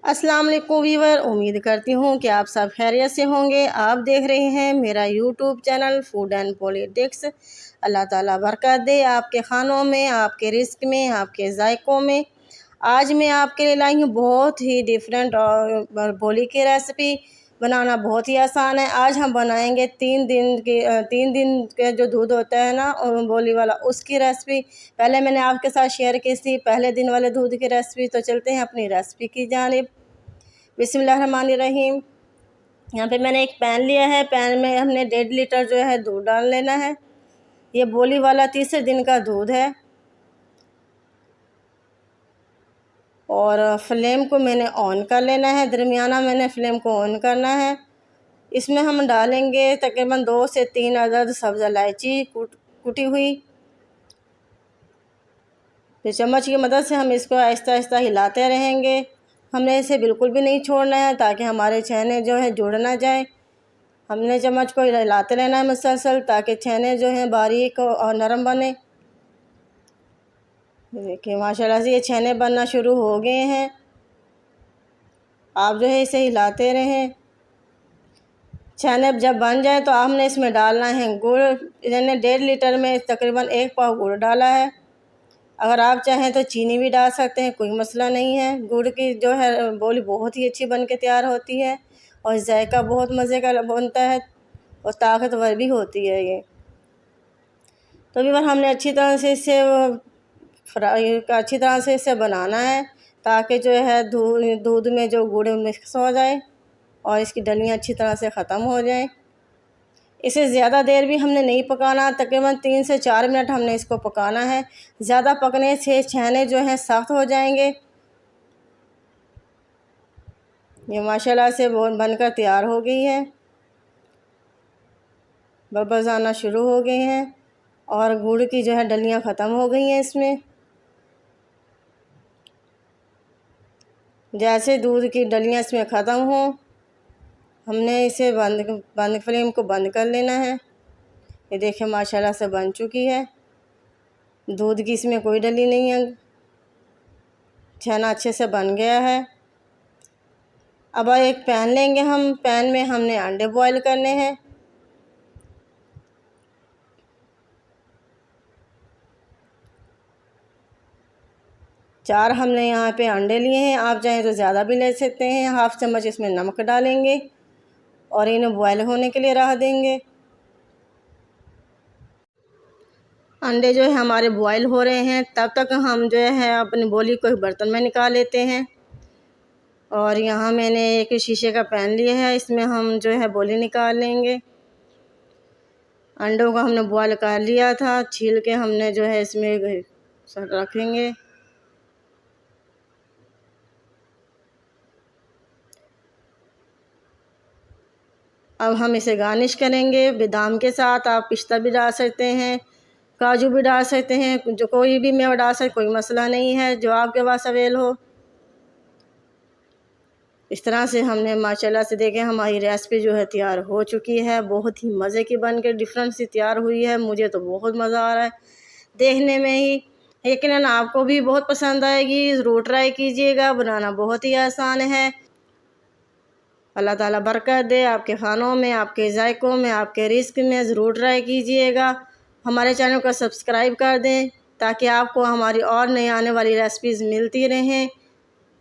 अस्सलाम वालेकुम वीवर, उम्मीद करती हूँ कि आप सब खैरियत से होंगे। आप देख रहे हैं मेरा YouTube channel food and politics. Allah ताला बरकत दे आपके खानों में, आपके रिस्क में, आपके जायकों में। आज मैं आपके लिए लाई हूँ बहुत ही डिफरेंट और बोली की रेसिपी। बनाना बहुत ही आसान है। आज हम बनाएंगे 3 दिन के जो दूध होता है ना बोली वाला, उसकी रेसिपी। पहले मैंने आपके साथ शेयर की थी पहले दिन वाले दूध की रेसिपी। तो चलते हैं अपनी रेसिपी की जानिब। बिस्मिल्लाहिर्रहमानिर्रहीम। यहाँ पे मैंने एक पैन लिया है। पैन में हमने 1.5 लीटर जो है दूध डाल लेना है। ये बोली वाला तीसरे दिन का दूध है। और फ्लेम को मैंने ऑन कर लेना है, दरमियाना मैंने फ्लेम को ऑन करना है। इसमें हम डालेंगे तकरीबन 2 से 3 अदद सब्ज़ इलायची कुटी हुई। फिर चम्मच की मदद से हम इसको आहिस्ता आहिस्ता हिलाते रहेंगे। हमने इसे बिल्कुल भी नहीं छोड़ना है ताकि हमारे छेने जो है जुड़ ना जाए। हमने चम्मच को हिलाते रहना है मुसलसल, ताकि छेने जो हैं बारीक और नरम बने। देखिए माशाल्लाह से ये छेने बनना शुरू हो गए हैं। आप जो है इसे हिलाते रहें। छेने जब बन जाए तो हमने इसमें डालना है गुड़। मैंने 1.5 लीटर में तकरीबन 1 पाव गुड़ डाला है। अगर आप चाहें तो चीनी भी डाल सकते हैं, कोई मसला नहीं है। गुड़ की जो है बोली बहुत ही अच्छी बन के तैयार होती है और जायका बहुत मज़े का बनता है और ताकतवर भी होती है ये। तो भी हमने अच्छी तरह से इसे बनाना है ताकि जो है दूध में जो गुड़ मिक्स हो जाए और इसकी डलियाँ अच्छी तरह से ख़त्म हो जाएं। इसे ज़्यादा देर भी हमने नहीं पकाना, तकरीबन 3 से 4 मिनट हमने इसको पकाना है। ज़्यादा पकने से छेने जो हैं सख्त हो जाएंगे। ये माशाल्लाह से बनकर तैयार हो गई है। बबल्स आना शुरू हो गए हैं और गुड़ की जो है डलियाँ ख़त्म हो गई हैं इसमें। जैसे दूध की डलियाँ इसमें ख़त्म हों, हमने इसे बंद फ्लेम को बंद कर लेना है। ये देखिए माशाल्लाह से बन चुकी है। दूध की इसमें कोई डली नहीं है, छेना अच्छे से बन गया है। अब एक पैन लेंगे हम। पैन में हमने अंडे बॉईल करने हैं। चार हमने यहाँ पे अंडे लिए हैं। आप चाहें तो ज़्यादा भी ले सकते हैं। हाफ चम्मच इसमें नमक डालेंगे और इन्हें बॉयल होने के लिए रख देंगे। अंडे जो है हमारे बॉयल हो रहे हैं, तब तक हम जो है अपनी बोली को एक बर्तन में निकाल लेते हैं। और यहाँ मैंने एक शीशे का पैन लिया है, इसमें हम जो है बोली निकाल लेंगे। अंडों को हमने बॉयल कर लिया था, छील के हमने जो है इसमें रखेंगे। अब हम इसे गार्निश करेंगे बादाम के साथ। आप पिस्ता भी डाल सकते हैं, काजू भी डाल सकते हैं, जो कोई भी मेवा डाल सकते, कोई मसला नहीं है, जो आपके पास अवेल हो। इस तरह से हमने माशाल्लाह से देखें हमारी रेसिपी जो है तैयार हो चुकी है। बहुत ही मज़े की बन के डिफरेंट सी तैयार हुई है। मुझे तो बहुत मज़ा आ रहा है देखने में ही। यकीनन आपको भी बहुत पसंद आएगी। ज़रूर ट्राई कीजिएगा, बनाना बहुत ही आसान है। अल्लाह ताला बरकत दे आपके खानों में, आपके जायकों में, आपके रिस्क में। ज़रूर ट्राई कीजिएगा। हमारे चैनल को सब्सक्राइब कर दें ताकि आपको हमारी और नई आने वाली रेसिपीज़ मिलती रहें।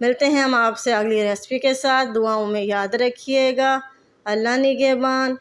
मिलते हैं हम आपसे अगली रेसिपी के साथ। दुआओं में याद रखिएगा। अल्लाह निगहबान।